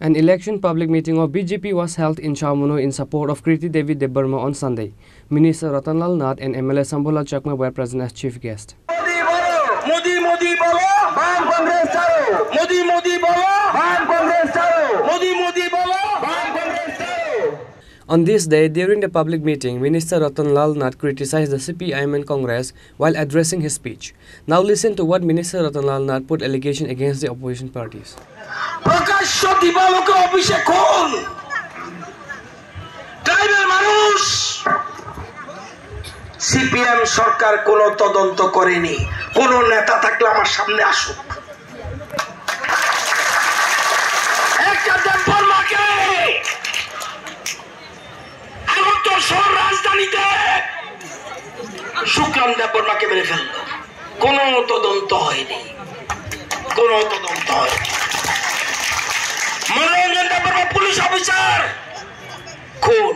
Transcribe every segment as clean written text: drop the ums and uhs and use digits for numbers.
An election public meeting of BJP was held in Chowmuno in support of Kriti Devi Debbarma on Sunday. Minister Ratanlal Nath and MLA Sambhulal Chakma were present as chief guests. Modi Modi bolo, Bam Congress chalo. Modi Modi bolo, Bam Congress chalo. Modi Modi bolo, Bam Congress chalo. On this day, during the public meeting, Minister Ratanlal Nath criticized the CPIM and Congress while addressing his speech. Now listen to what Minister Ratanlal Nath put allegation against the opposition parties. প্রকাশ্য দিবালোকে অফিসে খুন tribal মানুষ CPM সরকার কোনো তদন্ত করেনি কোন নেতা থাকলে আমার সামনে আসুক একটা দেববর্মাকে আগত শহর রাজধানীতে শুক্রান দেববর্মাকে মেরে ফেললো কোনো তদন্ত হয়নি কোনো তদন্ত হয়নি মনোরঞ্জন দেববর্মা পুলিশ অফিসার খুন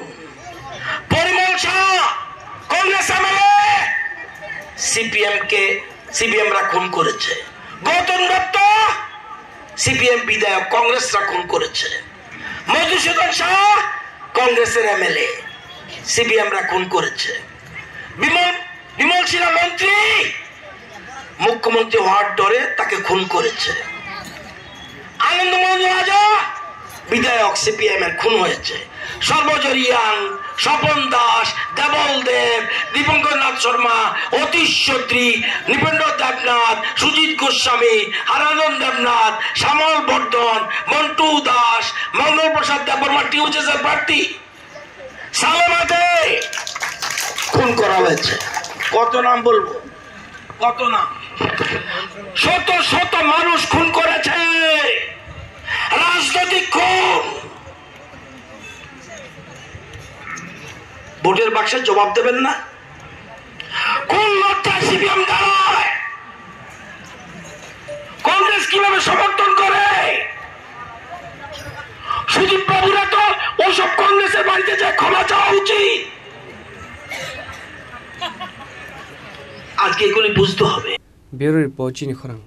পরিমল শাহ কংগ্রেস এমএলএ সিপিএমরা খুন করেছে গৌতম দত্ত সিপিএম বিধায়ক কংগ্রেসরা খুন করেছে মধুসূদন শাহ কংগ্রেসের এমএলএ সিপিএমরা খুন করেছে বিমল সিনহা মন্ত্রী মুখ্যমন্ত্রী হওয়ার ডরে তাকে খুন করেছে আনন্দমোহন রাজা বিধায়ক সিপিএম এর খুন হয়েছে সর্বজরিয়ান স্বপন দাস দেবল দেব দীপঙ্কর নাথ শর্মা অতীশ চৌধুরী নৃপেন্দ্র দেবনাথ সুজিত গোস্বামী হারানন্দ দেবনাথ শ্যামল বর্ধন মন্টু দাস মঙ্গল প্রসাদ দেববর্মা টিউজেসের প্রার্থী সালামাতে খুন করা হয়েছে কত নাম বলবো কত নাম শত শত মানুষ খুন করেছে রাজনৈতিক খুন ভোটের বাক্সে জবাব দেবেন না কোন লড়াই সিপিএম দাঁড়ায় কংগ্রেস কিভাবে সমর্থন করে সুদীপ বাবুরা তো ওসব কংগ্রেসের বাড়িতে যায় ক্ষমা চাওয়া উচিত আজকে এগুলি বুঝতে হবে ব্যুরো রিপোর্ট চিনি খরাং।